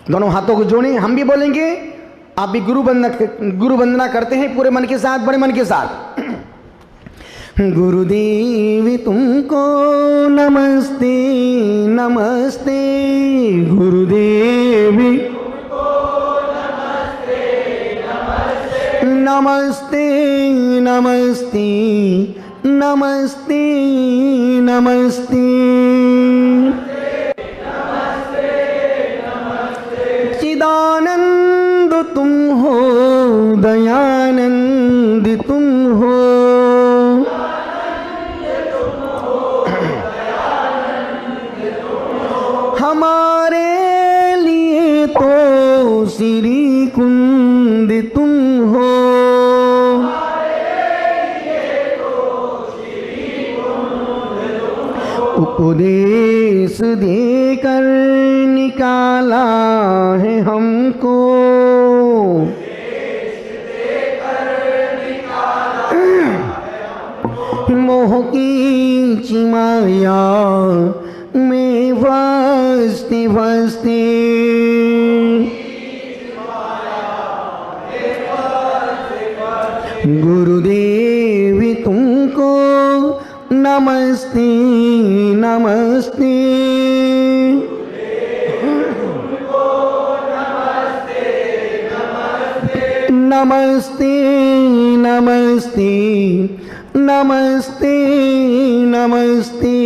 दोनों हाथों को जोड़ें, हम भी बोलेंगे, आप भी गुरु वंदना करते हैं पूरे मन के साथ, बड़े मन के साथ। गुरुदेव तुमको नमस्ते नमस्ते, गुरुदेव नमस्ते नमस्ते नमस्ते नमस्ते। चिदानंद तुम हो, दयानंद तुम हो, हमारे लिए तो श्री कुंद तुम हो, उपदेश देकर निकाला है हमको, मोह की चिमाया में फंसते फंसते, गुरुदेव तुमको नमस्ते नमस्ते, नमस्ते नमस्ते नमस्ते नमस्ते।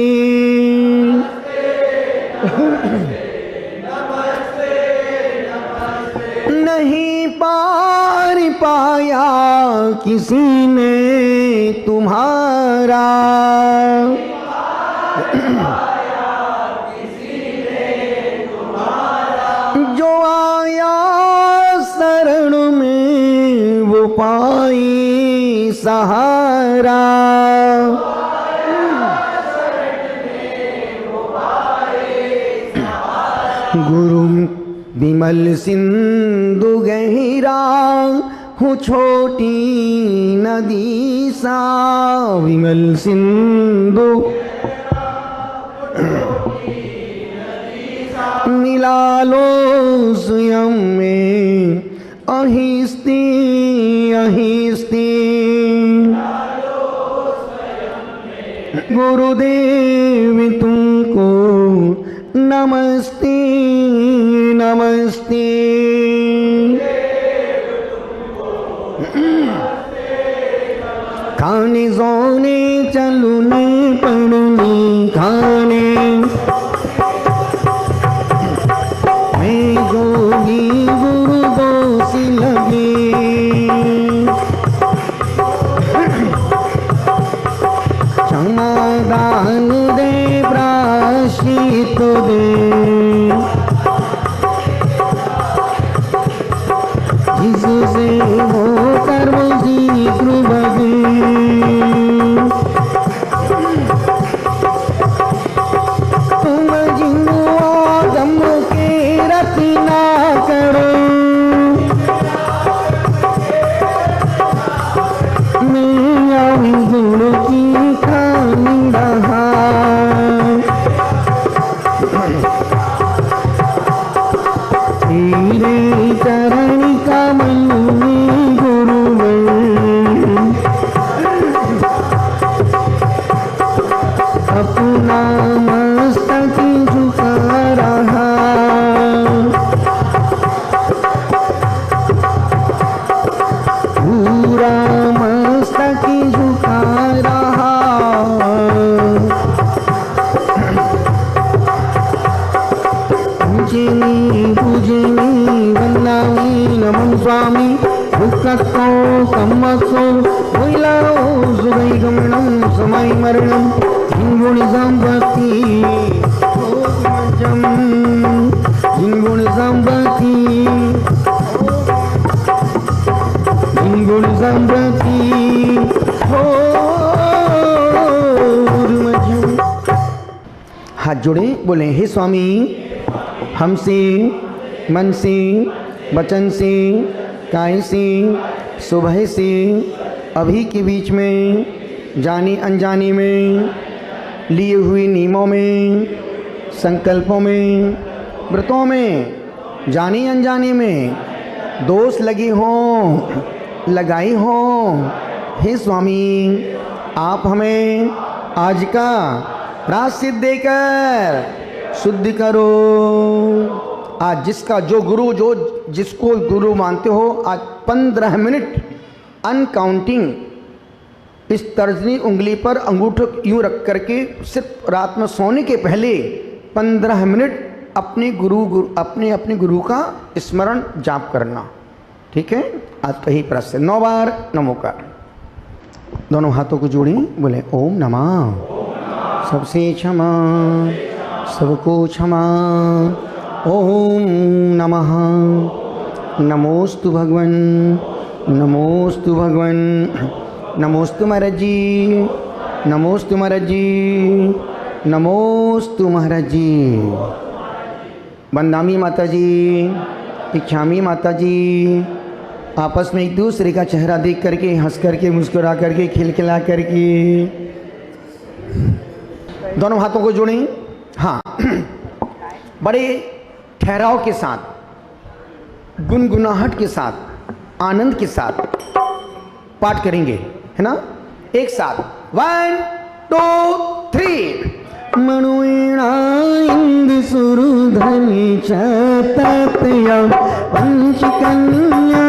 नहीं पार पाया किसी ने तुम्हारा, जो आया शरण में वो पाई सहारा, गुरु विमल सिंधु गहिरा हूँ छोटी नदी सा, विमल सिंधु मिला लो स्वयं में अहिस्ते अहिस्ते, गुरुदेव तुमको नमस्ते नमस्ते। खाने सोने चलने पढ़ने खाने में जो भी गुरु दोष लगे, क्षमादान दे प्रायश्चित दे, जिससे वो कर्म शीघ्र बगे, तुम जिन्हों गम के रचना करो, मैं गुरु की खानी रहा, तेरे चरण कमल में गुरुवर अपना मस्तक झुका रहा, पूरा मस्तक झुका रहा, पूजनी वंदनामि नमः स्वामी, दुःखस्थो सम्मत्सो वैलाओ सुवैगमनं समय मरणं, जिन्गुण संपत्ति भोगमजं, जिन्गुण संपत्ति जिन्गुण संपत्ति भोगमजं। हाथ जोड़े, बोले हे स्वामी, हमसे मन से वचन से काय से सुबह से अभी के बीच में जाने अनजाने में लिए हुए नियमों में संकल्पों में व्रतों में जाने अनजाने में दोष लगे हों, लगाई हों, हे स्वामी आप हमें आज का प्रायश्चित देकर शुद्ध करो। आज जिसका जो गुरु जो जिसको गुरु मानते हो, आज 15 मिनट अनकाउंटिंग इस तर्जनी उंगली पर अंगूठा यूं रख करके सिर्फ रात में सोने के पहले 15 मिनट अपने अपने गुरु का स्मरण जाप करना। ठीक है, आज का ही प्रश्न 9 बार नमोकार। दोनों हाथों को जोड़ी, बोले ओम नमः। सबसे क्षमा, सबको क्षमा। ओम नमः। नमोस्तु भगवन, नमोस्तु भगवन, नमोस्तु महाराज जी, नमोस्तु महाराज जी, नमोस्तु महाराज जी। वंदामी माता जी, इच्छामी माता जी, आपस में एक दूसरे का चेहरा देख करके, हंस करके, मुस्कुरा करके, खिलखिला करके दोनों हाथों को जोड़ें। हाँ, बड़े ठहराव के साथ, गुनगुनाहट के साथ, आनंद के साथ पाठ करेंगे, है ना? एक साथ 1 2 3। मणुणा इंद सुरुधनि चततया पंचकन्या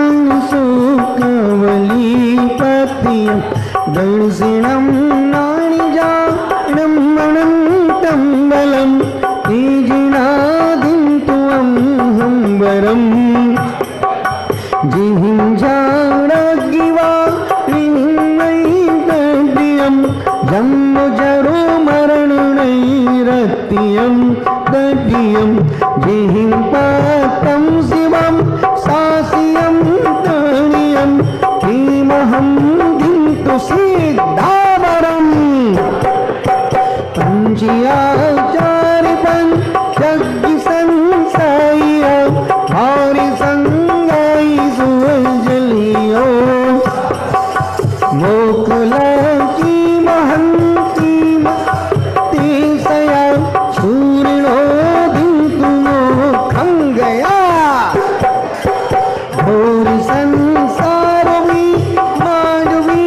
सुकवली पतिया दर्शिणं नाणिजानं मणन्तं बलं तेजिनादिं त्वं हंबरम् जिहिंजाणगिवा रिहिंवैतड्यं जम्बुजरो मरणनैरत्यं दड्यं जिहिंपातं शिवं सासियं तणियं किमहं दिन्तु सिद्धावरम् पंचियाचार्य पंचज्ञ संसाया भारी संगाई सुअंजलियो मोकुला की महंती तेसया सूर्णो दिन्तु मोखं गया घोर संसार मानवी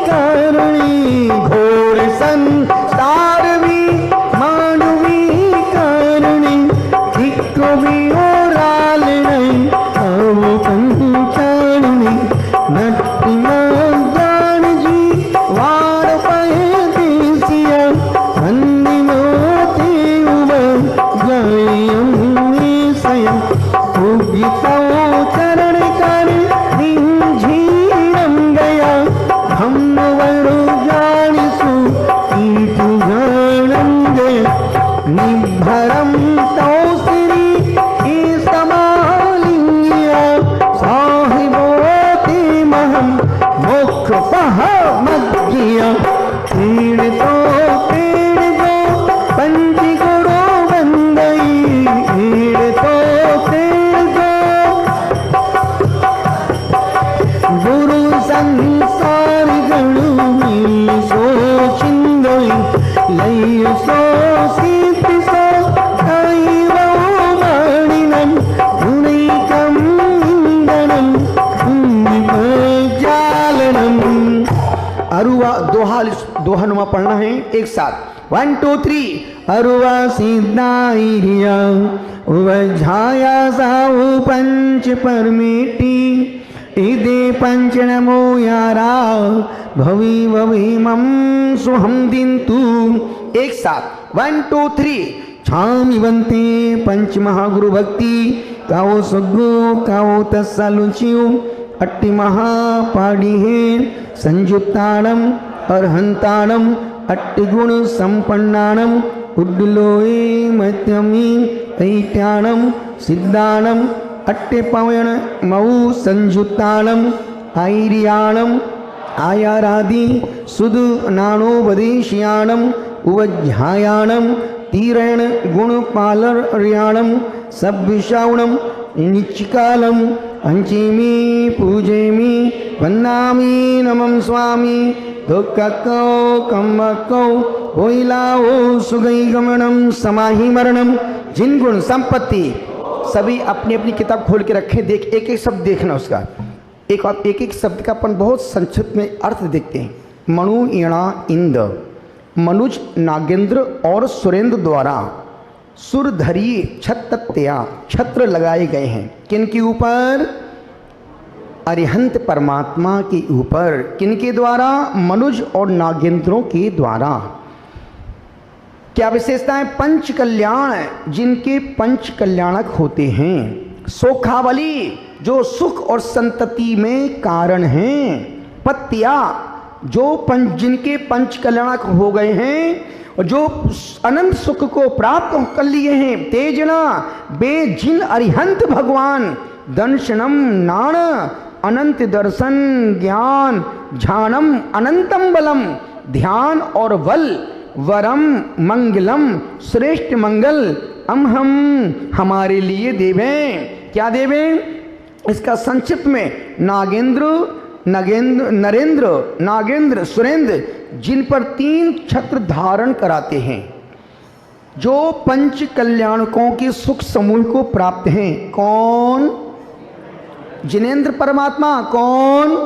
कारणी घोर संसार मानवी कारणी दिक्को भी ओराल नहीं अब पंचाणी नट्टिया जान जी वार पहे देसिया वन्नी मोते उबा जायम निसयम उगिता चरण कर दिन झीरम गया हम वरु जानिसु ईटु गाणं गया निभरम तो श्री समालिंगिया साहिबोते महम मुख पह मज्जिया पीड़ तो पेड़ जो पंची गुरु बंदई पीड़ तो पेड़ जो गुरु संसार गणु मिल सो चिंदई लय सो सीति सो दैवो माणिनं गुणैकं इंदनं कुंभिपजालनं। अरुवा दोहा पढ़ना है एक साथ 1 2 3। अरुवा सिद्धाइरिया उवझाया साहु पंच परमेटी इदे पंच नमो यारा भवि भवि मम सुहम दिन्तु। एक साथ 1 2 3। छामी बनते पंच महागुरु भक्ति काओ सुगु काओ तस्सलुचियो अट्टि महापाड़ी है संयुक्ताणम अर्हंताणम अट्टि गुण संपन्नाणम उड्डलोए मत्यमी ऐत्याणम सिद्धाणम अट्टि पवण मऊ संयुक्ताणम आईरियाणम आयारादि सुद नाणोपदेशियाणम उवध्यायाणम तीरण गुणपालर्याणम सभ्यश्रावणम निचिकालम अंचेमी पूजेमी वन्नामी नमं स्वामी दुःखकौ कम्मकौ ओइलाओ सुगई गमनम समाहि मरणम। जिन गुण संपत्ति सभी अपनी अपनी किताब खोल के रखें, देख एक एक शब्द देखना उसका, एक एक शब्द का अपन बहुत संक्षिप्त में अर्थ देखते हैं। मनु ईणा इंद, मनुज नागेंद्र और सुरेंद्र द्वारा सुरधरी छत्रत्या छत्र लगाए गए हैं। किनके ऊपर? अरिहंत परमात्मा के ऊपर। किनके द्वारा? मनुज और नागेंद्रों के द्वारा। क्या विशेषता है? पंच कल्याण, जिनके पंच कल्याणक होते हैं। सोखावली, जो सुख और संतति में कारण हैं। पत्या, जो जिनके पंच कल्याणक हो गए हैं और जो अनंत सुख को प्राप्त कर लिए हैं। तेजना, बे जिन अरिहंत भगवान दर्शनम नाण अनंत दर्शन ज्ञान झानम अनंतम बलम, ध्यान और बल वरम मंगलम श्रेष्ठ मंगल हम हमारे लिए देवें। क्या देवें? इसका संक्षिप्त में नरेंद्र नागेंद्र सुरेंद्र, जिन पर 3 छत्र धारण कराते हैं, जो पंच कल्याणकों के सुख समूह को प्राप्त हैं। कौन? जिनेंद्र परमात्मा। कौन?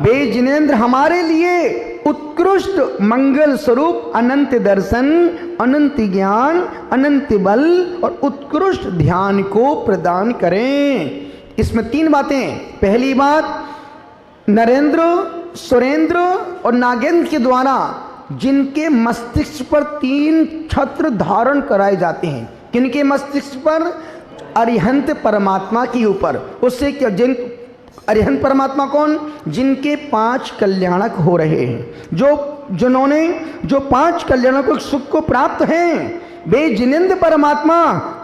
वे जिनेंद्र हमारे लिए उत्कृष्ट मंगल स्वरूप अनंत दर्शन, अनंत ज्ञान, अनंत बल और उत्कृष्ट ध्यान को प्रदान करें। इसमें 3 बातें। पहली बात, नरेंद्र, सुरेंद्र और नागेंद्र के द्वारा जिनके मस्तिष्क पर 3 छत्र धारण कराए जाते हैं। किनके मस्तिष्क पर? अरिहंत परमात्मा के ऊपर। उससे क्या? अरिहंत परमात्मा कौन? जिनके 5 कल्याणक हो रहे हैं, जिन्होंने जो 5 कल्याणक सुख को प्राप्त हैं। वे जिनेंद्र परमात्मा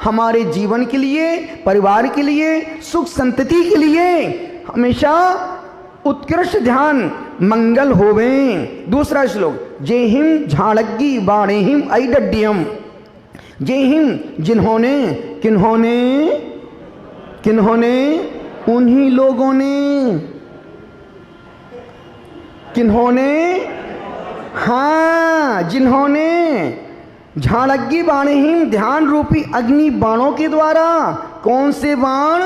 हमारे जीवन के लिए, परिवार के लिए, सुख संतति के लिए हमेशा उत्कृष्ट ध्यान मंगल होवें। दूसरा श्लोक, जे हिम झाड़ग्गी बाणे हिम ऐडड्यम, जे हिम जिन्होंने, किन्होंने उन्हीं लोगों ने, किन्होंने? हाँ, जिन्होंने झाड़ग्गी बाणे हिम ध्यान रूपी अग्नि बाणों के द्वारा। कौन से बाण?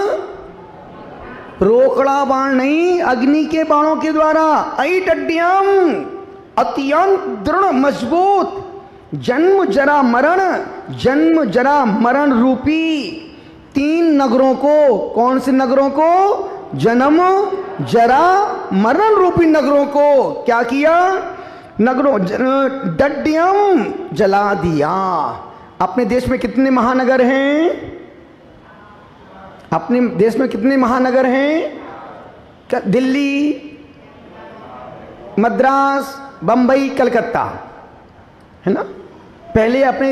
रोकड़ा बाण नहीं, अग्नि के बाणों के द्वारा। ऐडड्यम, अत्यंत दृढ़ मजबूत जन्म जरा मरण रूपी 3 नगरों को। कौन से नगरों को? जन्म जरा मरण रूपी नगरों को क्या किया? डड्यम जला दिया। अपने देश में कितने महानगर हैं? अपने देश में कितने महानगर हैं? दिल्ली, मद्रास, बंबई, कलकत्ता, है ना। पहले अपने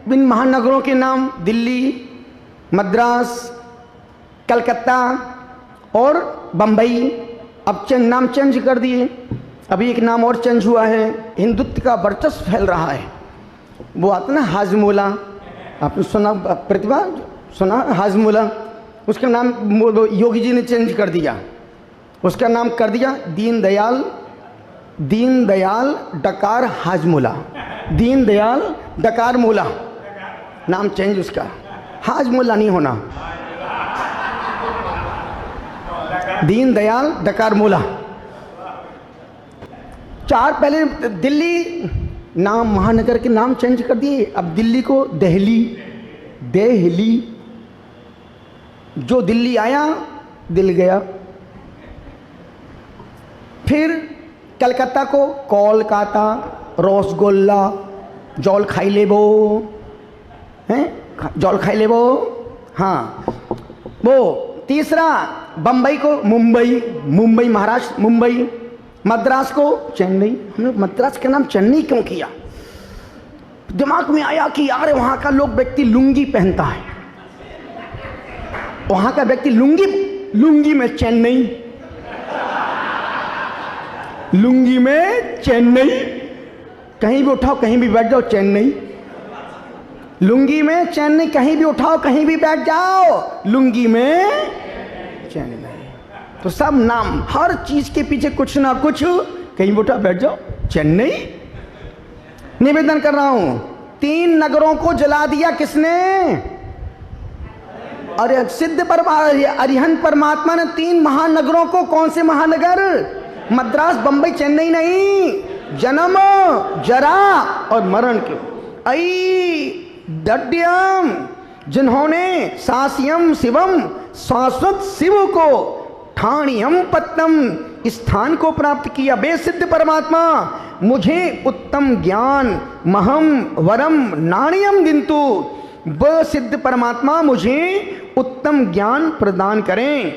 इन महानगरों के नाम दिल्ली, मद्रास, कलकत्ता और बंबई, अब नाम चेंज कर दिए। अभी एक नाम और चेंज हुआ है। हिंदुत्व का वर्चस्व फैल रहा है। वो आता ना हाजमोला, आपने सुना? प्रतिभा सुना? हाजमोला, उसका नाम योगी जी ने चेंज कर दिया। उसका नाम कर दिया दीनदयाल डकार हाजमोला। दीनदयाल डकार मोला, नाम चेंज उसका। हाजमोला नहीं होना, दीनदयाल डकार मोला। 4 पहले दिल्ली नाम, महानगर के नाम चेंज कर दिए। अब दिल्ली को देहली। जो दिल्ली आया दिल गया। फिर कलकत्ता को कोलकाता, रसगोल्ला, जौल खाई लेबो, हैं? जौल खाई लेबो। हाँ, वो तीसरा बंबई को मुंबई महाराष्ट्र, मुंबई। मद्रास को चेन्नई। हमने मद्रास का नाम चेन्नई क्यों किया? दिमाग में आया कि यार वहाँ का व्यक्ति लुंगी पहनता है, वहाँ का व्यक्ति लुंगी में चेन्नई, लुंगी में चेन्नई। कहीं भी उठाओ कहीं भी बैठ जाओ चेन्नई, लुंगी में चेन्नई। कहीं भी उठाओ कहीं भी बैठ जाओ, लुंगी में चेन्नई। तो सब नाम, हर चीज के पीछे कुछ ना कुछ। कहीं भी उठा बैठ जाओ चेन्नई। निवेदन कर रहा हूं, 3 नगरों को जला दिया किसने? अरे सिद्ध अरिहंत परमात्मा ने 3 महानगरों को, कौन से महानगर? मद्रास, बंबई, चेन्नई नहीं, जन्म, जरा और मरण के ऐ दड्यम, जिन्होंने सास्यम शिवम, शाश्वत शिव को, ठाणियम पत्तम, स्थान को प्राप्त किया। वे सिद्ध परमात्मा मुझे उत्तम ज्ञान, महम वरम नाणियम दिंतु, वह सिद्ध परमात्मा मुझे उत्तम ज्ञान प्रदान करें।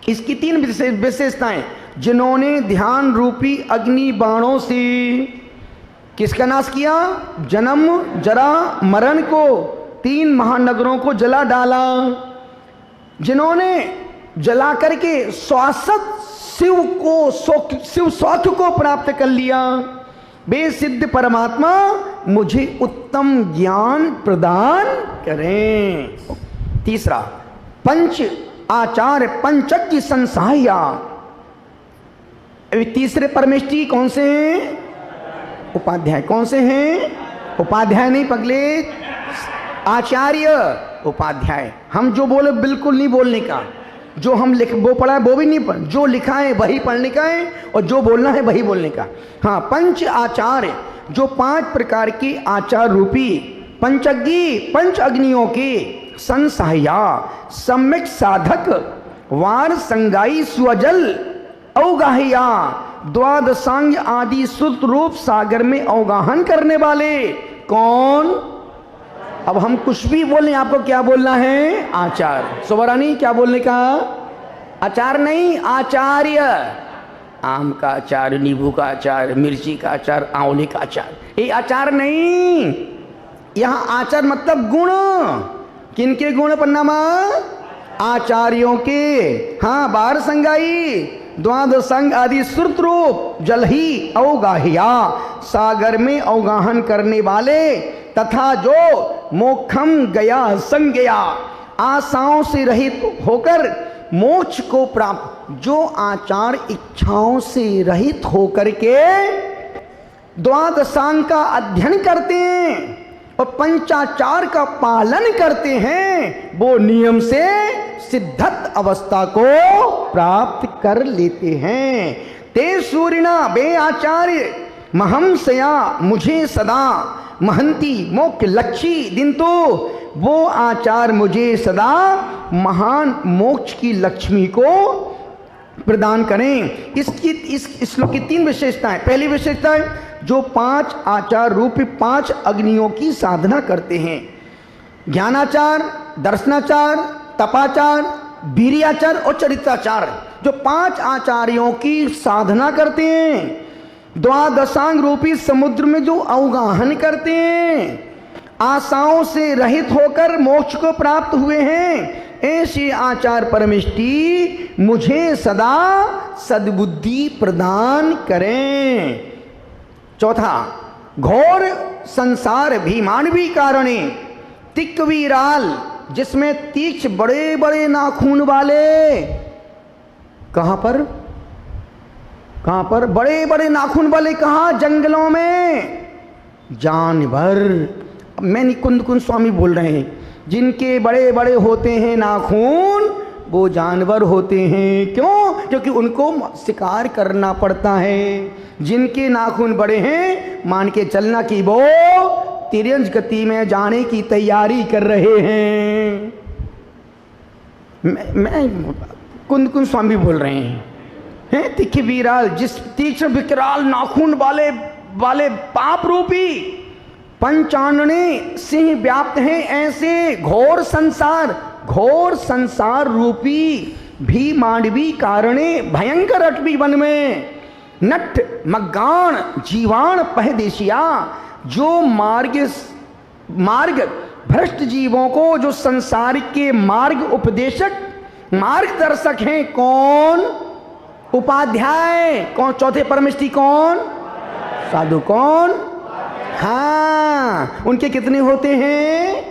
इसकी 3 विशेषताएं। जिन्होंने ध्यान रूपी अग्नि बाणों से किसका नाश किया? जन्म, जरा, मरण को, 3 महानगरों को जला डाला। जिन्होंने जला करके शाश्वत शिव को, शिव सौख्य को प्राप्त कर लिया, वे सिद्ध परमात्मा मुझे उत्तम ज्ञान प्रदान करें। तीसरा, पंच आचार्य पंचज्ञ संसाह्या। तीसरे परमेष्टि कौन से हैं? उपाध्याय। कौन से हैं? उपाध्याय नहीं पगले, आचार्य उपाध्याय। हम जो बोले बिल्कुल नहीं बोलने का, जो हम वो पढ़ा है वो भी नहीं पढ़, जो लिखा है वही पढ़ने का है और जो बोलना है वही बोलने का। हाँ, पंच आचार्य, जो 5 प्रकार के आचार रूपी पंचज्ञी, 5 अग्नियों के संसाह्या, सम्यक साधक, वार संगाई स्वजल अवगाह्या, द्वादशांग आदि श्रुत रूप सागर में अवगाहन करने वाले। कौन? अब हम कुछ भी बोलें, आपको क्या बोलना है? आचार्य। सुबरानी क्या बोलने का? आचार नहीं, आचार्य। आम का अचार, नींबू का अचार, मिर्ची का अचार, आंवले का अचार, ये आचार नहीं। यहाँ आचार मतलब गुण। किनके गुण पन्नामा? आचार्यों के। हाँ, बार संगाई, द्वादशांग आदि श्रुत रूप जल ही अवगाह्या, सागर में अवगाहन करने वाले, तथा जो मोक्षम गया संज्ञया, आशाओं से रहित होकर मोक्ष को प्राप्त, जो आचार इच्छाओं से रहित होकर के द्वादशांग का अध्ययन करते हैं और पंचाचार का पालन करते हैं, वो नियम से सिद्धत अवस्था को प्राप्त कर लेते हैं। ते सूर्यना, वे आचार्य महंसया, मुझे सदा, महंती मोक्ष लक्ष्मी दिंतु, वो आचार मुझे सदा महान मोक्ष की लक्ष्मी को प्रदान करें। इस श्लोक की 3 विशेषताएं। पहली विशेषता है, जो 5 आचार रूपी 5 अग्नियों की साधना करते हैं। ज्ञानाचार, दर्शनाचार, तपाचार, वीर्याचार और चरित्राचार, जो 5 आचार्यों की साधना करते हैं, द्वादशांग रूपी समुद्र में जो अवगाहन करते हैं, आशाओं से रहित होकर मोक्ष को प्राप्त हुए हैं, ऐसे आचार परमेष्टि मुझे सदा सद्बुद्धि प्रदान करें। चौथा, घोर संसार भीमानवी कारणे, तिक्विराल, जिसमें तीक्ष्ण बड़े बड़े नाखून वाले, कहां पर? कहां पर? बड़े बड़े नाखून वाले कहां? जंगलों में जानवर। मैं निकुंद कुंद स्वामी बोल रहे हैं, जिनके बड़े बड़े होते हैं नाखून, वो जानवर होते हैं। क्यों? क्योंकि उनको शिकार करना पड़ता है। जिनके नाखून बड़े हैं, मान के चलना कि वो तिरंज गति में जाने की तैयारी कर रहे हैं। मैं कुंद स्वामी बोल रहे हैं। तीखे विराल, जिस तीक्ष्ण विकराल नाखून वाले पाप रूपी पंचानने सिंह व्याप्त हैं, ऐसे घोर संसार रूपी भी मांडवी कारणे भयंकर अटवी वन में नट मग्गान जीवाण पहदेशिया, जो मार्ग भ्रष्ट जीवों को, जो संसार के मार्ग उपदेशक, मार्गदर्शक हैं। कौन? उपाध्याय। कौन? चौथे परमेष्टि कौन? साधु। कौन? हाँ, उनके कितने होते हैं?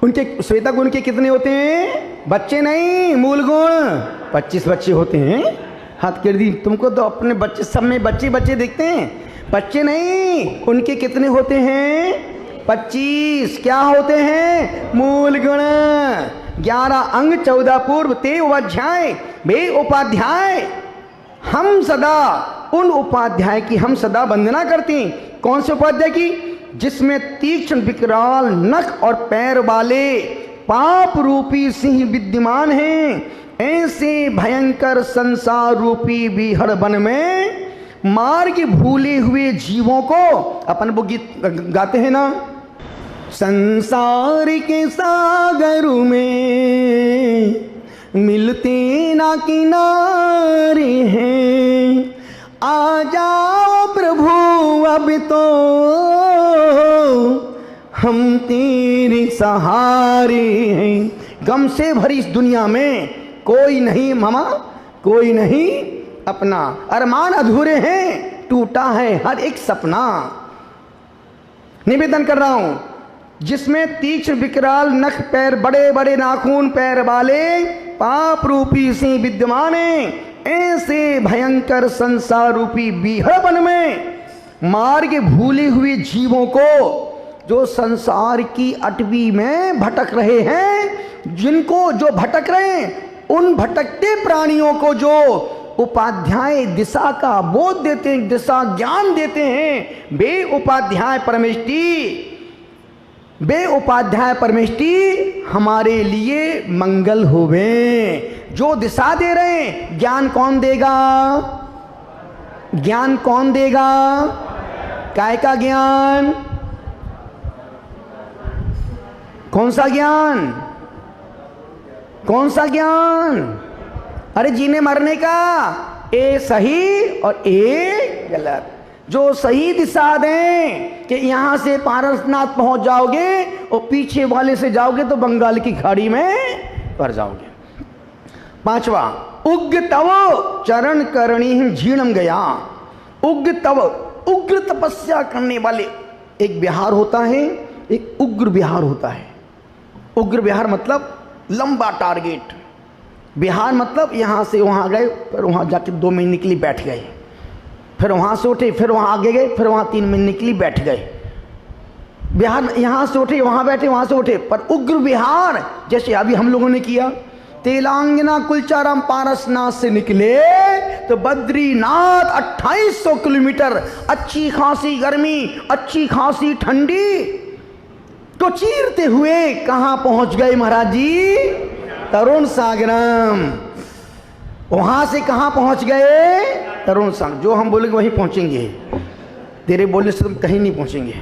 उनके श्वेता गुण के कितने होते हैं? बच्चे नहीं, मूल गुण 25 बच्चे होते हैं। हाथ कर दी। तुमको तो अपने बच्चे, सब में बच्चे दिखते हैं, बच्चे नहीं। उनके कितने होते हैं? 25 क्या होते हैं? मूल गुण। 11 अंग, 14 पूर्व, 13 अध्याय, वे उपाध्याय। हम सदा उन उपाध्याय की हम सदा वंदना करते हैं। कौन से उपाध्याय की? जिसमें तीक्ष्ण विकराल नख और पैर वाले पाप रूपी सिंह विद्यमान हैं। ऐसे भयंकर संसार रूपी विहड़ वन में मार्ग भूले हुए जीवों को, अपन वो गीत गाते हैं ना, संसार के सागर में मिलते ना किनारे हैं, आ जाओ प्रभु अब तो हम तेरे सहारे हैं। गम से भरी इस दुनिया में कोई नहीं मामा, कोई नहीं अपना। अरमान अधूरे हैं, टूटा है हर एक सपना। निवेदन कर रहा हूं, जिसमें तीक्ष्ण विकराल नख, पैर बड़े बड़े नाखून पैर वाले पाप रूपी से विद्यमान हैं। ऐसे भयंकर संसार रूपी विहड़ वन में मार्ग भूले हुए जीवों को, जो संसार की अटवी में भटक रहे हैं, जिनको जो भटक रहे हैं, उन भटकते प्राणियों को जो उपाध्याय दिशा का बोध देते हैं, दिशा ज्ञान देते हैं, वे उपाध्याय परमेष्टि, वे उपाध्याय परमेष्टि हमारे लिए मंगल होवे। जो दिशा दे रहे हैं, ज्ञान कौन देगा? ज्ञान कौन देगा? काय का ज्ञान? कौन सा ज्ञान? कौन सा ज्ञान? अरे जीने मरने का, ए सही और ए गलत। जो सही दिशा दें कि यहां से पारसनाथ पहुंच जाओगे और पीछे वाले से जाओगे तो बंगाल की खाड़ी में पड़ जाओगे। 5वां, उग्र तव चरण करणी झीणम गया। उग्र तव, उग्र तपस्या करने वाले, एक विहार होता है, एक उग्र विहार होता है। उग्र विहार मतलब लंबा टारगेट। बिहार मतलब यहाँ से वहाँ गए, फिर वहाँ जाके 2 महीने के लिए बैठ गए, फिर वहाँ से उठे, फिर वहाँ आगे गए, फिर वहाँ 3 महीने के लिए बैठ गए। बिहार यहाँ से उठे, वहाँ बैठे, वहाँ से उठे। पर उग्र बिहार जैसे अभी हम लोगों ने किया, तेलंगाना कुलचाराम पारसनाथ से निकले तो बद्रीनाथ 2800 किलोमीटर, अच्छी खासी गर्मी, अच्छी खासी ठंडी, तो चीरते हुए कहाँ पहुँच गए महाराज जी? तरुण सागरम। वहां से कहां पहुंच गए? तरुण सागर। जो हम बोलेंगे वहीं पहुंचेंगे, तेरे बोलने से तुम कहीं नहीं पहुंचेंगे।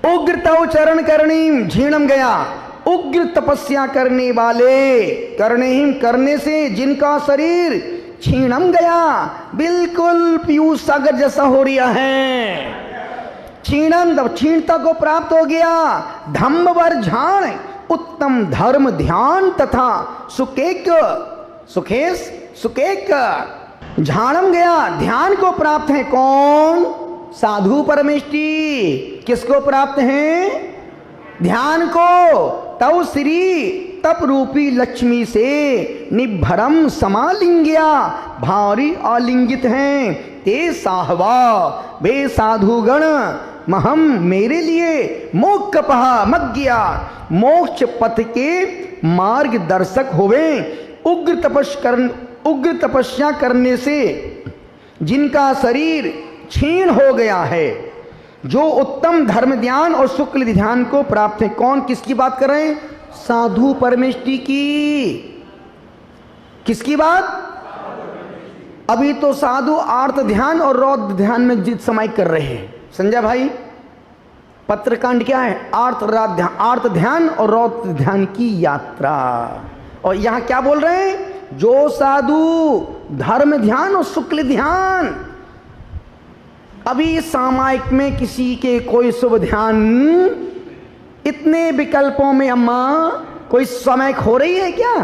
उग्र तव चरण करणी झीणम गया। उग्र तपस्या करने वाले, करने करने से जिनका शरीर छीणम गया, बिल्कुल पीयूष सागर जैसा हो रहा है। छीणम, क्षीणता को प्राप्त हो गया। धम्म वर झाण, उत्तम धर्म ध्यान तथा सुकेक, सुखेश सुकेक झाणम गया, ध्यान को प्राप्त है। कौन? साधु परमेष्टि। किसको प्राप्त है? ध्यान को। तव श्री तप रूपी लक्ष्मी से निभरम समालिंग्या, भारी आलिंगित हैं ते साहवा, वे साधुगण महम मेरे लिए मोक्ष मज्ञा, मोक्ष पथ के मार्गदर्शक होवे। उग्र तपस्या करने से जिनका शरीर क्षीण हो गया है, जो उत्तम धर्म ध्यान और शुक्ल ध्यान को प्राप्त है। कौन? किसकी बात कर रहे हैं? साधु परमेष्टि की। किसकी बात? अभी तो साधु आर्त ध्यान और रौद्र ध्यान में जित समय कर रहे हैं। संजय भाई, पत्रकांड क्या है? आर्त ध्यान और रौद्र ध्यान की यात्रा। और यहां क्या बोल रहे हैं? जो साधु धर्म ध्यान और शुक्ल ध्यान, अभी सामायिक में किसी के कोई शुभ ध्यान, इतने विकल्पों में अम्मा कोई सामायिक हो रही है क्या?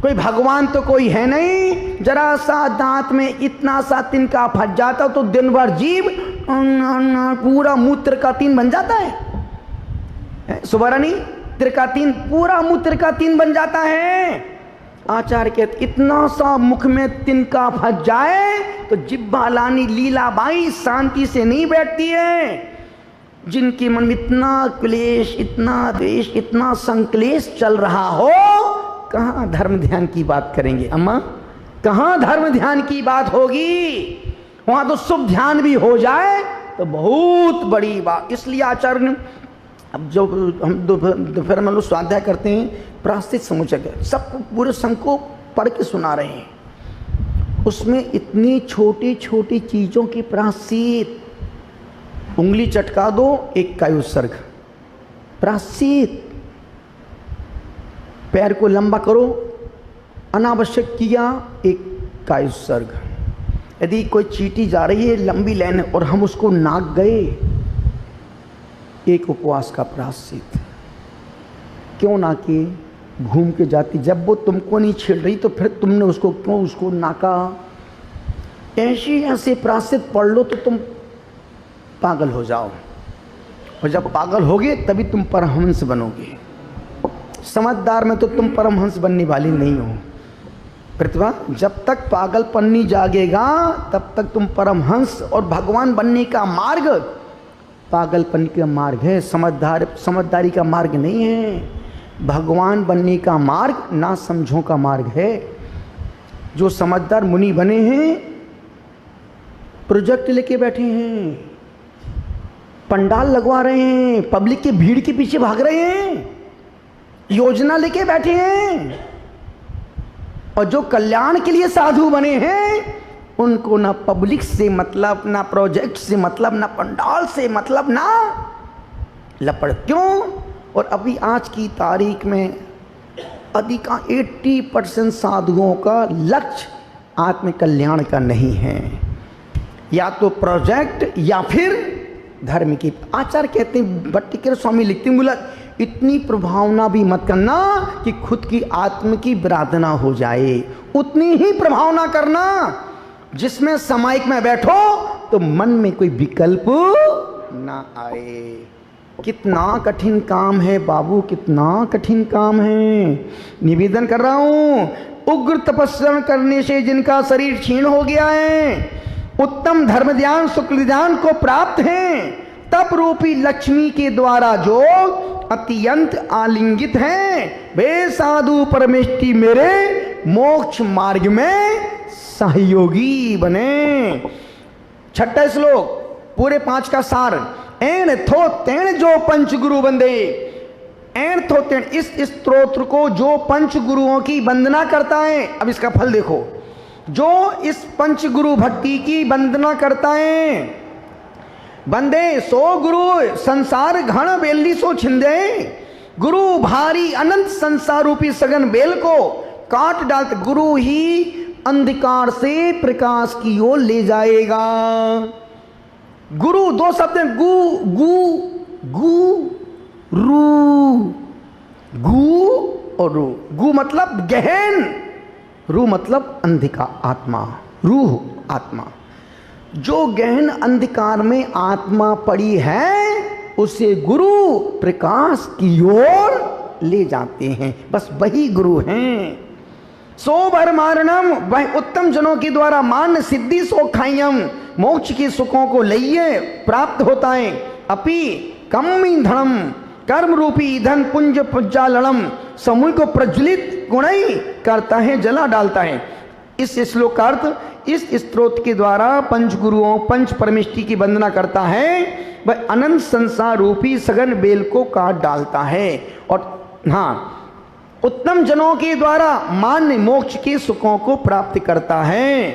कोई भगवान तो कोई है नहीं। जरा सा दांत में इतना सा तिनका फंस जाता तो दिन भर जीव पूरा मूत्र का तीन बन जाता है। सुबरानी त्रिकातीन, पूरा मूत्र का तीन बन जाता है। आचार्य कहते इतना सा मुख में तिनका फंस जाए तो जिब्बा लानी लीलाबाई शांति से नहीं बैठती है। जिनके मन में इतना क्लेश, इतना द्वेष, इतना संक्लेश चल रहा हो, कहाँ धर्म ध्यान की बात करेंगे अम्मा? कहाँ धर्म ध्यान की बात होगी? वहां तो शुभ ध्यान भी हो जाए तो बहुत बड़ी बात। इसलिए आचार्य ने, अब जो हम दोपहर में लोग स्वाध्याय करते हैं, प्रायश्चित समुचक सबको पूरे संघ को पढ़ के सुना रहे हैं, उसमें इतनी छोटी छोटी चीजों की प्रायश्चित। उंगली चटका दो, एक का उत्सर्ग, प्रायश्चित। पैर को लंबा करो, अनावश्यक किया, एक का उत्सर्ग। यदि कोई चींटी जा रही है लंबी लाइन और हम उसको नाक गए, एक उपवास का प्रायश्चित। क्यों ना कि घूम के जाती, जब वो तुमको नहीं छेड़ रही तो फिर तुमने उसको क्यों उसको नाका? ऐसे प्रायश्चित पढ़ लो तो तुम पागल हो जाओ, और जब पागल होगे तभी तुम परमहंस बनोगे। समझदार में तो तुम परमहंस बनने वाली नहीं हो प्रतिभा। जब तक पागलपन नहीं जागेगा तब तक तुम परमहंस, और भगवान बनने का मार्ग पागलपन का मार्ग है, समझदारी का मार्ग नहीं है। भगवान बनने का मार्ग ना समझों का मार्ग है। जो समझदार मुनि बने हैं, प्रोजेक्ट लेके बैठे हैं, पंडाल लगवा रहे हैं, पब्लिक की भीड़ के पीछे भाग रहे हैं, योजना लेके बैठे हैं। और जो कल्याण के लिए साधु बने हैं, उनको ना पब्लिक से मतलब, ना प्रोजेक्ट से मतलब, ना पंडाल से मतलब, ना लपड़। क्यों? और अभी आज की तारीख में अधिकांश 80% साधुओं का लक्ष्य आत्म कल्याण का नहीं है, या तो प्रोजेक्ट या फिर धर्म की। आचार्य कहते हैं, भट्टिकेर स्वामी लिखते हैं, बोला इतनी प्रभावना भी मत करना कि खुद की आत्म की विराधना हो जाए, उतनी ही प्रभावना करना जिसमें सामायिक में बैठो तो मन में कोई विकल्प ना आए। कितना कठिन काम है बाबू, कितना कठिन काम है। निवेदन कर रहा हूं, उग्र तपस्या करने से जिनका शरीर क्षीण हो गया है, उत्तम धर्म ध्यान शुक्ल ध्यान को प्राप्त हैं, तप रूपी लक्ष्मी के द्वारा जो अत्यंत आलिंगित हैं, वे साधु परमेष्टि मेरे मोक्ष मार्ग में सहयोगी बने। छठा श्लोक पूरे 5 का सार। एण थो तेण जो पंच गुरु बंदे, एण थो तेण, इस स्तोत्र को जो पंच गुरुओं की वंदना करता है, अब इसका फल देखो, जो इस पंच गुरु भक्ति की वंदना करता है, बंदे सो गुरु संसार घन बेली सो छिंदे, गुरु भारी अनंत संसार रूपी सघन बेल को काट डालते, गुरु ही अंधकार से प्रकाश की ओर ले जाएगा। गुरु 2 शब्द हैं, गु गु गु रू, गु और रू। गु मतलब गहन, रू मतलब अंधिकार, आत्मा, रूह आत्मा। जो गहन अंधकार में आत्मा पड़ी है उसे गुरु प्रकाश की ओर ले जाते हैं, बस वही गुरु हैं। सो भर मारणम, वह उत्तम जनों के द्वारा मान सिद्धि सो खाइयम, मोक्ष के सुखों को लइए प्राप्त होता है। अपि कम ईंधनम, कर्म रूपी ईंधन पुंज पुंजालम, समूह को प्रज्वलित गुणई करता है, जला डालता है। इस श्लोकार्थ, इस स्तोत्र के द्वारा पंच गुरुओं पंच परमेष्टि की वंदना करता है, वह अनंत संसार रूपी सघन बेल को काट डालता है। और हाँ, उत्तम जनों के द्वारा मान्य मोक्ष के सुखों को प्राप्त करता है,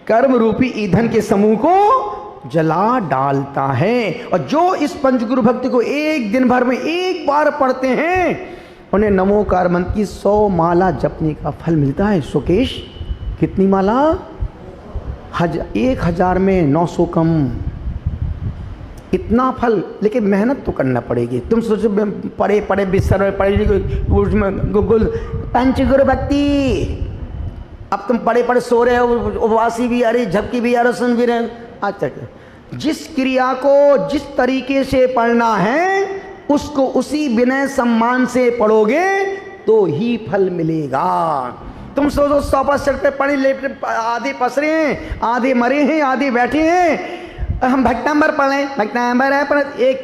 कर्म रूपी ईंधन के समूह को जला डालता है। और जो इस पंचगुरु भक्ति को एक दिन भर में एक बार पढ़ते हैं, उन्हें नमोकार मंत्र की 100 माला जपने का फल मिलता है। सुकेश कितनी माला? 1000 में 900 कम, इतना फल। लेकिन मेहनत तो करना पड़ेगी। तुम सोचो पढ़े पढ़े बिस्तर में पढ़े गूगल पंचगुरु भक्ति, अब तुम पढ़े पढ़े सो रहे हो, उपवासी भी आ रही, झपकी भी आ रही, सुन भी रहे। अच्छा, जिस क्रिया को जिस तरीके से पढ़ना है उसको उसी विनय सम्मान से पढ़ोगे तो ही फल मिलेगा। तुम सोचो 100 पे पढ़े, आधे पसरे हैं, आधे मरे हैं, आधे बैठे हैं, हम भक्तांबर पढ़ें, भक्तांबर है पर एक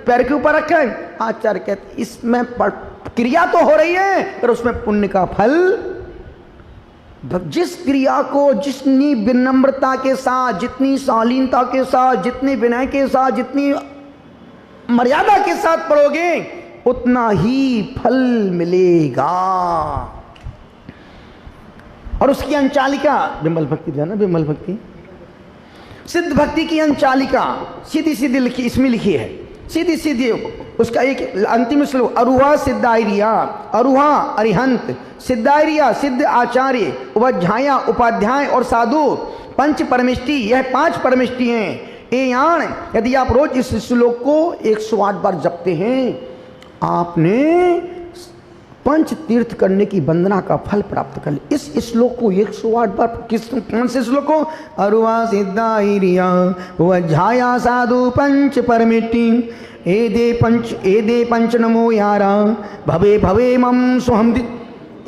पैर के ऊपर रखें। आचार्य कहते इसमें क्रिया तो हो रही है पर उसमें पुण्य का फल, जिस क्रिया को जितनी विनम्रता के साथ, जितनी शालीनता के साथ, जितनी विनय के साथ, जितनी मर्यादा के साथ पढ़ोगे उतना ही फल मिलेगा। और उसकी अंचालिका विमल भक्ति जो है ना, विमल भक्ति सिद्ध भक्ति की अंचालिका सीधी सीधी लिखी, इसमें लिखी है सीधी सीधी। उसका एक अंतिम श्लोक, अरुहा सिद्धायरिया, अरुहा अरिहंत, सिद्धायरिया सिद्ध आचार्य, उपाध्याया उपाध्याय और साधु, पंच परमिष्टि, यह 5 परमिष्टि हैं। ए यान यदि आप रोज इस श्लोक को 108 बार जपते हैं, आपने पंच तीर्थ करने की वंदना का फल प्राप्त कर लिया। इस श्लोक को 108 बार, कौन से श्लोक को? अरुआ सिद्धायरिया उपाध्याया साधु पंच परमिष्टि, ए दे पंच नमो यारा, भवे भवे मम सोहम।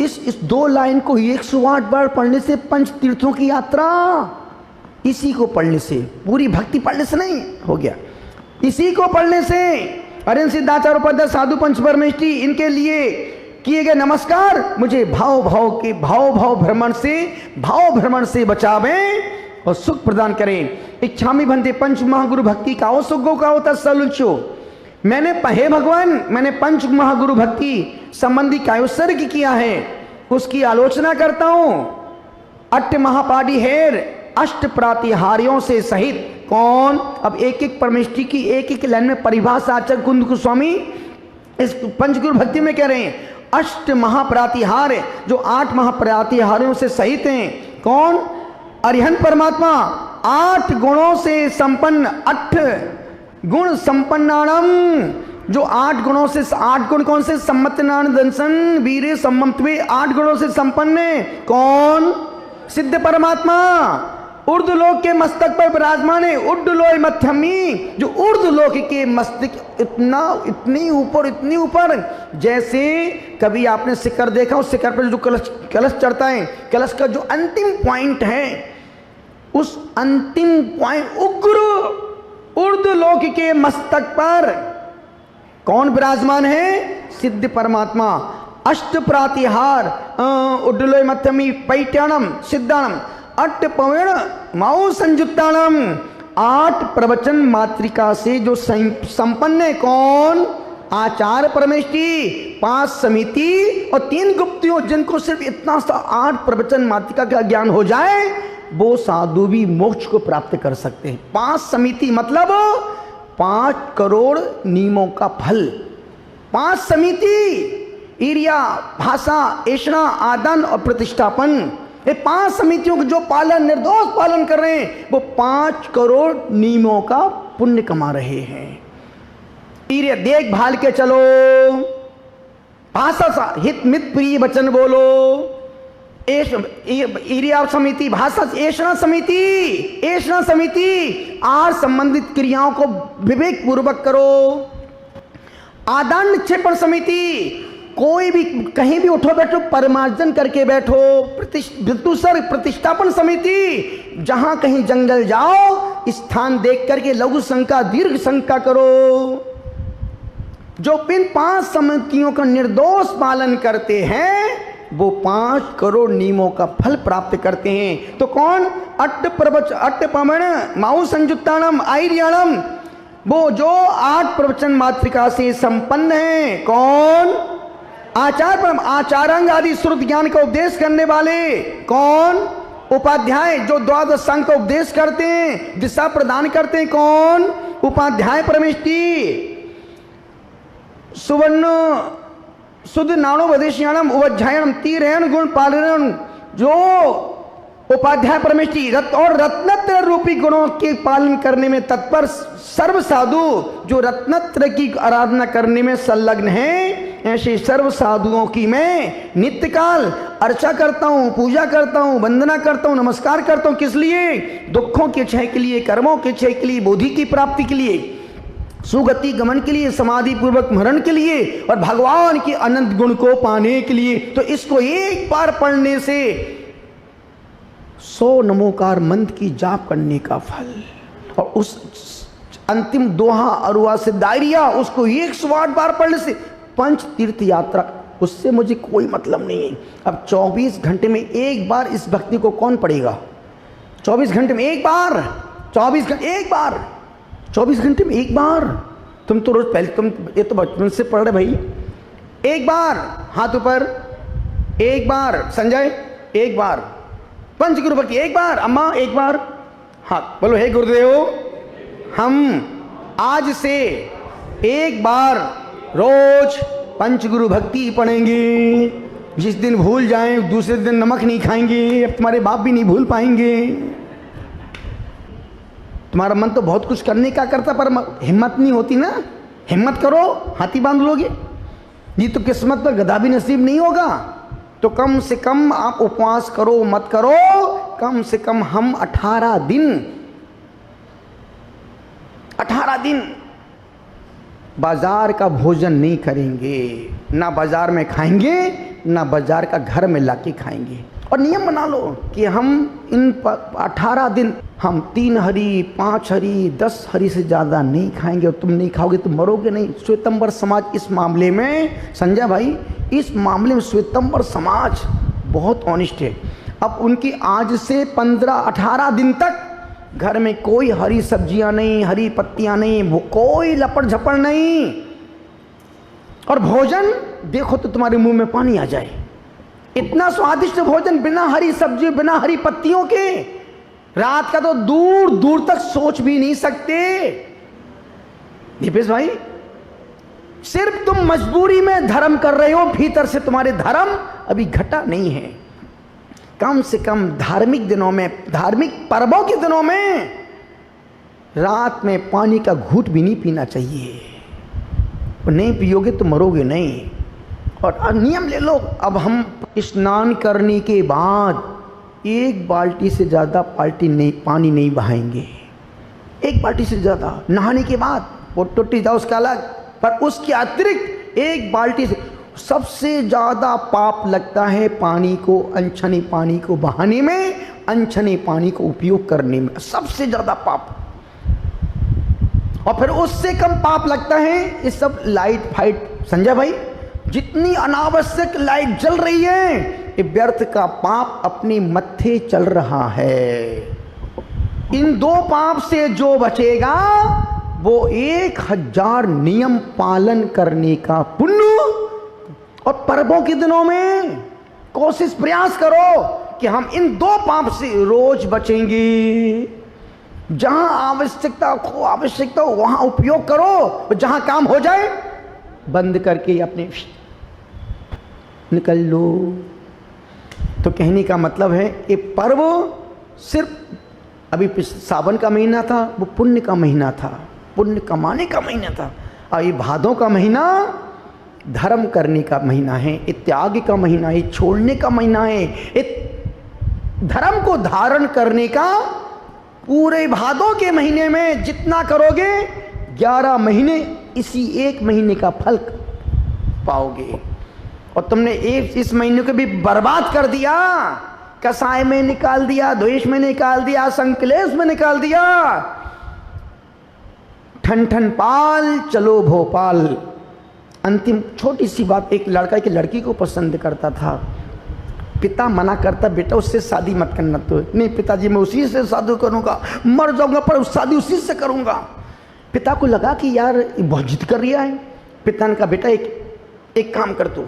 इस 2 लाइन को 108 बार पढ़ने से पंच तीर्थों की यात्रा, इसी को पढ़ने से, पूरी भक्ति पढ़ने से नहीं हो गया, इसी को पढ़ने से अरिहंत सिद्धाचार्य उपाध्याय साधु पंच परमेष्टि, इनके लिए किए गए नमस्कार मुझे भाव भ्रमण से बचावें और सुख प्रदान करें। इच्छामि भंते पंच महागुरु भक्ति का ओ सुगो का होता सलुचो। मैंने हे भगवान, मैंने पंच महागुरु भक्ति संबंधी कायोत्सर्ग किया है, उसकी आलोचना करता हूं। अट्ठ महापाडी हेर अष्ट प्रातिहार्यों से सहित। कौन? अब एक एक परमेष्टि की एक एक लाइन में परिभाषा आचार्य कुंद गोस्वामी इस पंचगुरु भक्ति में कह रहे हैं। अष्ट महाप्रातिहार, जो 8 महाप्रातिहारों से सहित हैं। कौन? अरिहंत परमात्मा 8 गुणों से संपन्न, 8 गुण संपन्नाणम, जो 8 गुणों से, 8 गुण कौन से? सम्मतनान दंसन वीरे सम्मत्वे, 8 गुणों से संपन्न है। कौन? सिद्ध परमात्मा ऊर्ध्वलोक के मस्तक पर विराजमान है। उड्डलोय मध्यमी, जो ऊर्ध्वलोक के मस्तक इतनी ऊपर, जैसे कभी आपने शिखर देखा, उस शिखर पर जो कलश चढ़ता है, कलश का जो अंतिम पॉइंट है, उस अंतिम पॉइंट उग्र ऊर्ध्वलोक के मस्तक पर कौन विराजमान है? सिद्ध परमात्मा। अष्ट प्रातिहार उड्डलोय मध्यमी पैट्याणम सिद्धाणम अट्ट पवेण माओ संयुक्ताणम, 8 प्रवचन मातृका से जो संपन्न है। कौन? आचार्य परमेष्टि, 5 समिति और 3 गुप्तियों, जिनको सिर्फ इतना सा 8 प्रवचन मातृका का ज्ञान हो जाए, वो साधु भी मोक्ष को प्राप्त कर सकते हैं। 5 समिति मतलब 5 करोड़ नियमों का फल। 5 समिति, ईर्या, भाषा, ऐषणा, आदान और प्रतिष्ठापन, ये 5 समितियों के जो पालन, निर्दोष पालन कर रहे हैं, वो 5 करोड़ नियमों का पुण्य कमा रहे हैं। ईर्य देखभाल के चलो, भाषा सा हित मित प्रिय वचन बोलो, ईर्या समिति, भाषा, ऐषणा समिति, आर संबंधित क्रियाओं को विवेक पूर्वक करो। आदान निक्षेपण समिति, कोई भी कहीं भी उठो बैठो परमार्जन करके बैठो। प्रतिष्ठापन समिति, जहां कहीं जंगल जाओ, स्थान देख करके लघु शंका दीर्घ शंका करो। जो इन 5 समितियों का निर्दोष पालन करते हैं, वो 5 करोड़ नियमों का फल प्राप्त करते हैं। तो कौन? अट्ट पवण माऊ संयुक्ताणम आईर्याणम, वो जो 8 प्रवचन मातृका से संपन्न है। कौन? आचार्यांग आदि श्रुत ज्ञान का उपदेश करने वाले। कौन? उपाध्याय, जो 12 संघ का उपदेश करते हैं, दिशा प्रदान करते हैं। कौन? उपाध्याय परमेष्टि। सुवर्ण शुद्ध नाणो वदेशियाणम उपाध्यायणम तीरेण गुण पालन, जो उपाध्याय परमेष्टि और रत्नत्र रूपी गुणों के पालन करने में तत्पर सर्व साधु, जो रत्नत्र की आराधना करने में संलग्न है, ऐसे सर्व साधुओं की मैं नित्य काल अर्चा करता हूँ, पूजा करता हूँ, वंदना करता हूँ, नमस्कार करता हूँ। किस लिए? दुखों के क्षय के लिए, कर्मों के क्षय के लिए, बोधि की प्राप्ति के लिए, सुगति गमन के लिए, समाधि पूर्वक मरण के लिए और भगवान के अनंत गुण को पाने के लिए। तो इसको एक बार पढ़ने से 100 नमोकार मंत्र की जाप करने का फल। और उस अंतिम दोहा अरुआ से दायरिया उसको 108 बार पढ़ने से पंच तीर्थ यात्रा, उससे मुझे कोई मतलब नहीं है। अब 24 घंटे में एक बार इस भक्ति को कौन पढ़ेगा? 24 घंटे में एक बार, 24 घंटे एक बार, 24 घंटे में एक बार। तुम तो रोज पहले, तुम ये तो बचपन से पढ़ रहे भाई। एक बार हाथ ऊपर, एक बार संजय, एक बार पंच गुरु भक्ति, एक बार अम्मा, एक बार हाथ बोलो। हे गुरुदेव, हम आज से एक बार रोज पंच गुरु भक्ति पढ़ेंगे। जिस दिन भूल जाएं दूसरे दिन नमक नहीं खाएंगे, अब तुम्हारे बाप भी नहीं भूल पाएंगे। तुम्हारा मन तो बहुत कुछ करने का करता, पर हिम्मत नहीं होती ना। हिम्मत करो, हाथी बांध लोगे। ये तो किस्मत पर गधा भी नसीब नहीं होगा। तो कम से कम आप उपवास करो, मत करो, कम से कम हम 18 दिन बाजार का भोजन नहीं करेंगे। ना बाजार में खाएंगे, ना बाजार का घर में लाके खाएंगे। और नियम बना लो कि हम इन 18 दिन हम 3 हरी, 5 हरी, 10 हरी से ज़्यादा नहीं खाएंगे। और तुम नहीं खाओगे तो मरोगे नहीं। श्वेतंबर समाज इस मामले में, संजय भाई, इस मामले में श्वेतंबर समाज बहुत ऑनेस्ट है। अब उनकी आज से 15-18 दिन तक घर में कोई हरी सब्जियां नहीं, हरी पत्तियां नहीं, वो कोई लपड़ झपड़ नहीं। और भोजन देखो तो तुम्हारे मुंह में पानी आ जाए। इतना स्वादिष्ट भोजन बिना हरी सब्जी, बिना हरी पत्तियों के, रात का तो दूर दूर तक सोच भी नहीं सकते। दीपेश भाई, सिर्फ तुम मजबूरी में धर्म कर रहे हो, भीतर से तुम्हारे धर्म अभी घटा नहीं है। कम से कम धार्मिक दिनों में, धार्मिक पर्वों के दिनों में रात में पानी का घूंट भी नहीं पीना चाहिए। और नहीं पियोगे तो मरोगे नहीं। और नियम ले लो। अब हम स्नान करने के बाद 1 बाल्टी से ज़्यादा पानी नहीं बहाएंगे। 1 बाल्टी से ज़्यादा नहाने के बाद, वो टूटी जाओ उसका अलग, पर उसके अतिरिक्त 1 बाल्टी से। सबसे ज़्यादा पाप लगता है पानी को, अनछने पानी को बहाने में, अनछने पानी को उपयोग करने में, सबसे ज़्यादा पाप। और फिर उससे कम पाप लगता है ये सब लाइट फाइट। संजय भाई, जितनी अनावश्यक लाइट जल रही है, ये व्यर्थ का पाप अपने मत्थे चल रहा है। इन 2 पाप से जो बचेगा वो 1000 नियम पालन करने का पुण्य। और पर्वों के दिनों में कोशिश प्रयास करो कि हम इन 2 पाप से रोज बचेंगे। जहां आवश्यकता हो वहां उपयोग करो, जहां काम हो जाए बंद करके अपने निकल लो। तो कहने का मतलब है ये पर्व सिर्फ अभी सावन का महीना था, वो पुण्य का महीना था, पुण्य कमाने का महीना था। और ये भादों का महीना धर्म करने का महीना है, ये त्याग का महीना है, छोड़ने का महीना है, ये धर्म को धारण करने का। पूरे भादों के महीने में जितना करोगे 11 महीने इसी 1 महीने का फल पाओगे। और तुमने इस महीने को भी बर्बाद कर दिया, कसाय में निकाल दिया, द्वेष में निकाल दिया, संकलेश में निकाल दिया। ठन ठन पाल चलो भोपाल। अंतिम छोटी सी बात, एक लड़का एक लड़की को पसंद करता था। पिता मना करता, बेटा उससे शादी मत करना। तो नहीं पिताजी, मैं उसी से शादी करूंगा, मर जाऊंगा पर शादी उसी से करूंगा। पिता को लगा कि यार बहुत जिद कर रहा है। पिता ने कहा, बेटा एक काम कर, तू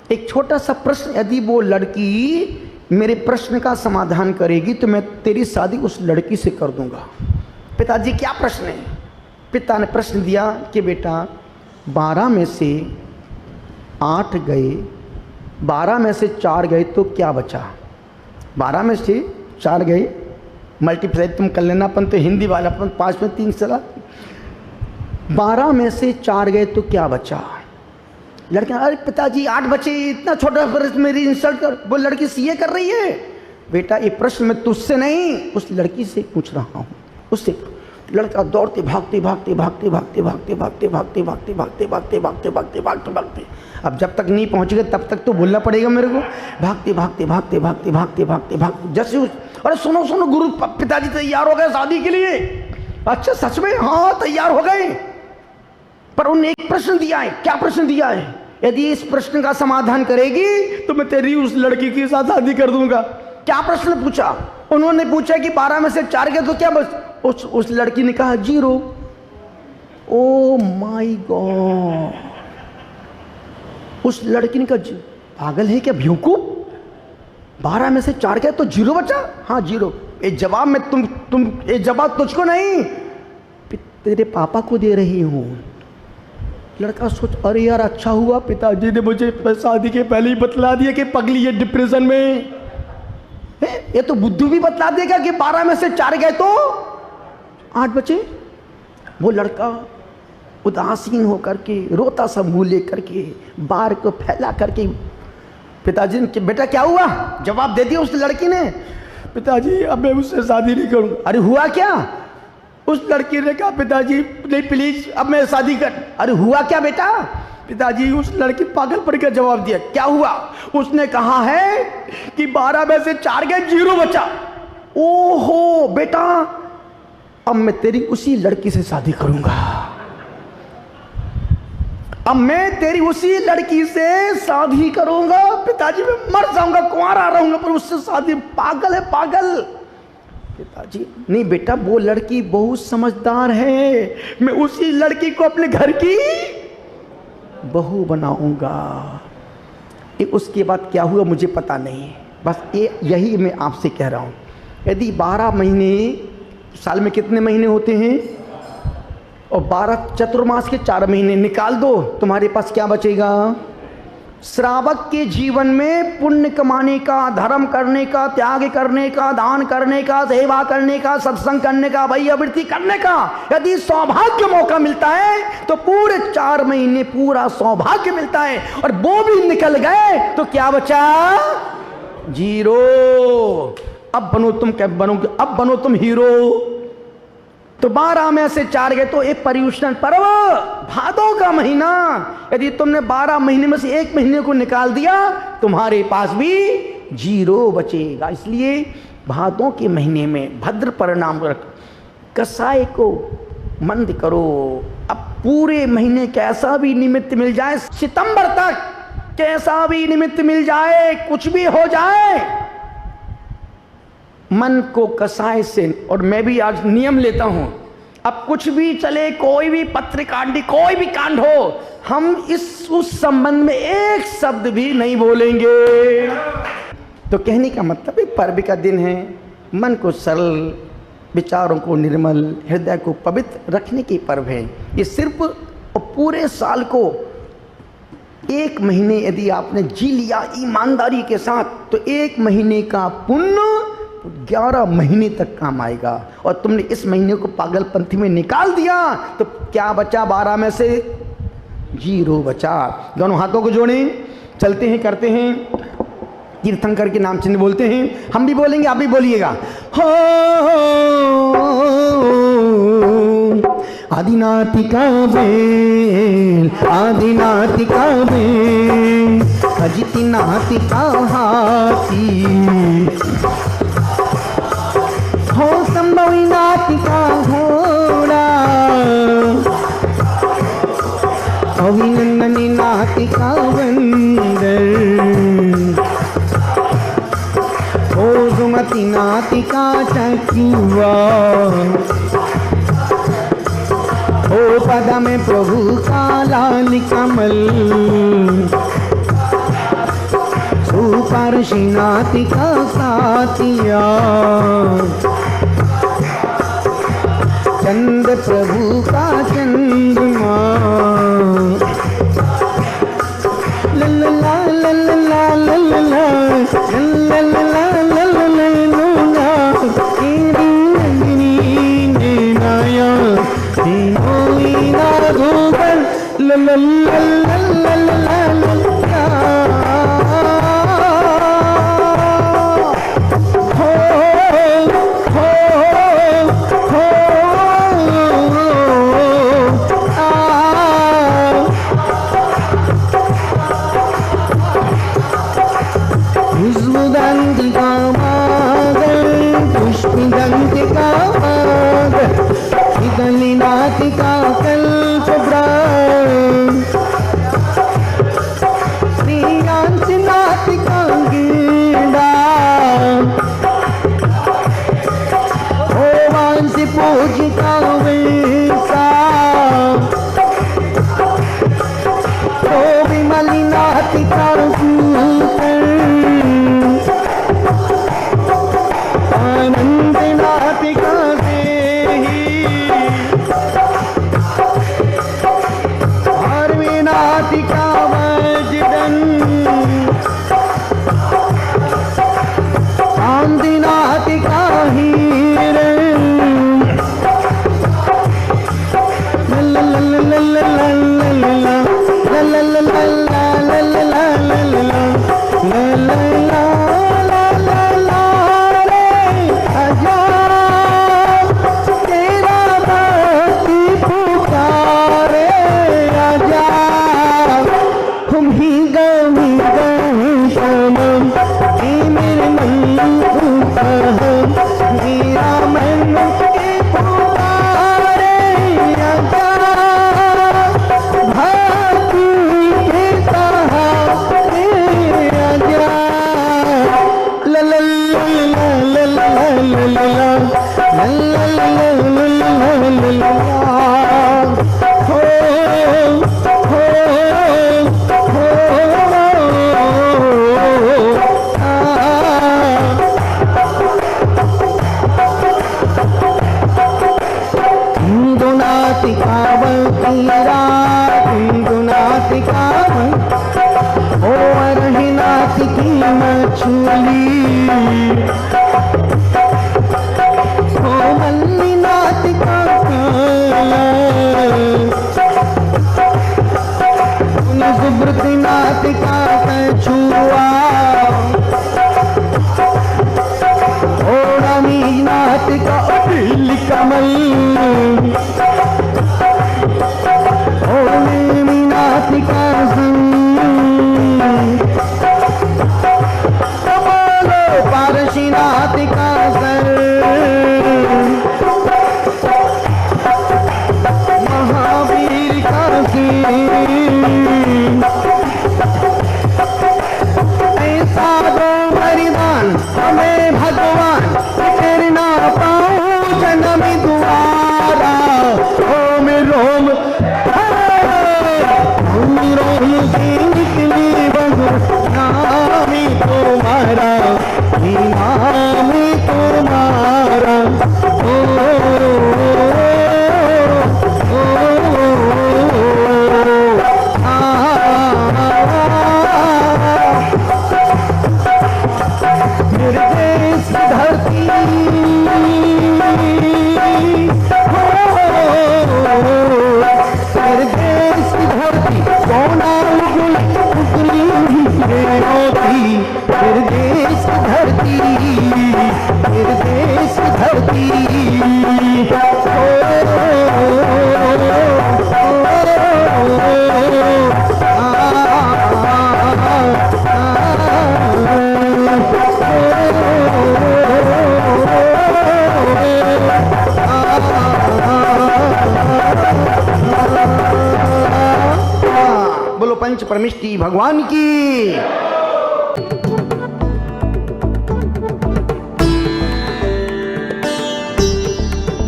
एक छोटा सा प्रश्न, यदि वो लड़की मेरे प्रश्न का समाधान करेगी तो मैं तेरी शादी उस लड़की से कर दूंगा। पिताजी, क्या प्रश्न है? पिता ने प्रश्न दिया कि बेटा 12 में से 8 गए, 12 में से 4 गए तो क्या बचा? 12 में से 4 गए, मल्टीप्लाई तुम कर लेना, अपन तो हिंदी वाला, अपन 5 में 3 चला। 12 में से 4 गए तो क्या बचा? लड़का, अरे पिताजी 8 बचे, इतना छोटा प्रश्न मेरी इंसल्ट कर। वो लड़की सीए कर रही है। बेटा ये प्रश्न मैं तुझसे नहीं उस लड़की से पूछ रहा हूँ, उससे। लड़का दौड़ते भागते भागते भागते भागते भागते भागते भागते भागते भागते भागते भागते भागते भागते भागते, अब जब तक नहीं पहुँच गए तब तक तो बोलना पड़ेगा मेरे को। भागते भागते भागते भागते भागते भागते भागते जैसे अरे सुनो सुनो, गुरु पिताजी तैयार हो गए शादी के लिए। अच्छा सच में? हाँ तैयार हो गए। पर उन्हें एक प्रश्न दिया है। क्या प्रश्न दिया है? यदि इस प्रश्न का समाधान करेगी तो मैं तेरी उस लड़की के साथ शादी कर दूंगा। क्या प्रश्न पूछा? उन्होंने पूछा कि 12 में से 4 गए तो क्या बस? उस लड़की ने कहा 0। Oh my God! उस लड़की ने कहा पागल है क्या, बेवकूफ? 12 में से 4 गए तो 0 बचा? हाँ 0। ये जवाब मैं ये जवाब तुझको नहीं, तेरे पापा को दे रही हूं। लड़का सोच, अरे यार अच्छा हुआ पिताजी ने मुझे शादी के पहले ही बतला दिया कि पगली ये डिप्रेशन में है। ये तो बुद्धू भी बतला देगा कि 12 में से 4 गए तो 8 बचे। वो लड़का उदासीन होकर के, रोता सा मुंह लेकर के, बार को फैला करके पिताजी ने, बेटा क्या हुआ? जवाब दे दिया उस लड़की ने, पिताजी अब मैं उससे शादी नहीं करूंगा। अरे हुआ क्या? उस लड़की ने कहा पिताजी नहीं प्लीज अब मैं शादी कर। अरे हुआ क्या बेटा? पिताजी उस लड़की पागल पड़ के जवाब दिया। क्या हुआ? उसने कहा है कि 12 में से 4 गए 0 बचा। ओहो बेटा, अब मैं तेरी उसी लड़की से शादी करूंगा। अब मैं तेरी उसी लड़की से शादी करूंगा। पिताजी मैं मर जाऊंगा, कुंवारा रहूंगा, पर उससे शादी। पागल है पागल। पिताजी नहीं बेटा, वो लड़की बहुत समझदार है, मैं उसी लड़की को अपने घर की बहू बनाऊंगा। उसके बाद क्या हुआ मुझे पता नहीं, बस यही मैं आपसे कह रहा हूं। यदि 12 महीने, साल में कितने महीने होते हैं? और 12 चतुर्मास के 4 महीने निकाल दो, तुम्हारे पास क्या बचेगा? श्रावक के जीवन में पुण्य कमाने का, धर्म करने का, त्याग करने का, दान करने का, सेवा करने का, सत्संग करने का, वैयावृत्ति करने का यदि सौभाग्य मौका मिलता है तो पूरे 4 महीने पूरा सौभाग्य मिलता है। और वो भी निकल गए तो क्या बचा? 0। अब बनो तुम, क्या बनोगे? अब बनो तुम हीरो। तो 12 में से 4 गए तो एक पर्युषण पर्व, भादों का महीना, यदि तुमने 12 महीने में से 1 महीने को निकाल दिया तुम्हारे पास भी 0 बचेगा। इसलिए भादों के महीने में भद्र परिणाम रख, कसाई को मंद करो। अब पूरे महीने कैसा भी निमित्त मिल जाए, सितंबर तक कैसा भी निमित्त मिल जाए, कुछ भी हो जाए, मन को कसाय से। और मैं भी आज नियम लेता हूं, अब कुछ भी चले, कोई भी पत्रकांडी, कोई भी कांड हो, हम उस संबंध में एक शब्द भी नहीं बोलेंगे। तो कहने का मतलब एक पर्व का दिन है, मन को सरल, विचारों को निर्मल, हृदय को पवित्र रखने की पर्व है ये। सिर्फ पूरे साल को 1 महीने यदि आपने जी लिया ईमानदारी के साथ तो 1 महीने का पुण्य 11 महीने तक काम आएगा। और तुमने इस महीने को पागलपंथी में निकाल दिया तो क्या बचा? 12 में से 0 बचा। दोनों हाथों को जोड़ें, चलते हैं, करते हैं, तीर्थंकर के नाम चिन्ह बोलते हैं। हम भी बोलेंगे, आप भी बोलिएगा। हो आदिनाथिका बेल, आदिनाथिका बेल, अजिति नाथिका हाथी, हो संभवी नाथिका घोड़ा, अभिनंदनी नाथिका बंदर, हो सुमति नाथिका चकिवा, ओ पद में प्रभु का लाल कमल, सुपर्षि नाथिका सातिया, चंद्र प्रभु का चंद्रमा, लल्ला लल्ला लल्ला लल्ला लल्ला तेरी नंदिनी नैनाया तीनों ना धोकर लल्ला लल्ला लल्ला पुष्पदंतिका नाथ का ओ वरहीनाथ की मछली ओ मल्लीनाथ का सुब्रतनाथ का कछुआ ओ रामीनाथ का अभिल कमल ओ नेमीनाथ का बोलो पारशीनाथ का सर महावीर का सिर ऐसा दो वरदान हमें भगवान करना पाऊं जन्म दुआरा ओम रोम रोम से निकली बहू नाम तुम्हारा नाम तुम्हारा ओ धरती देश धरती सोना उगली होती फिर देश धरती बोलो पंच परमेष्टि भगवान की।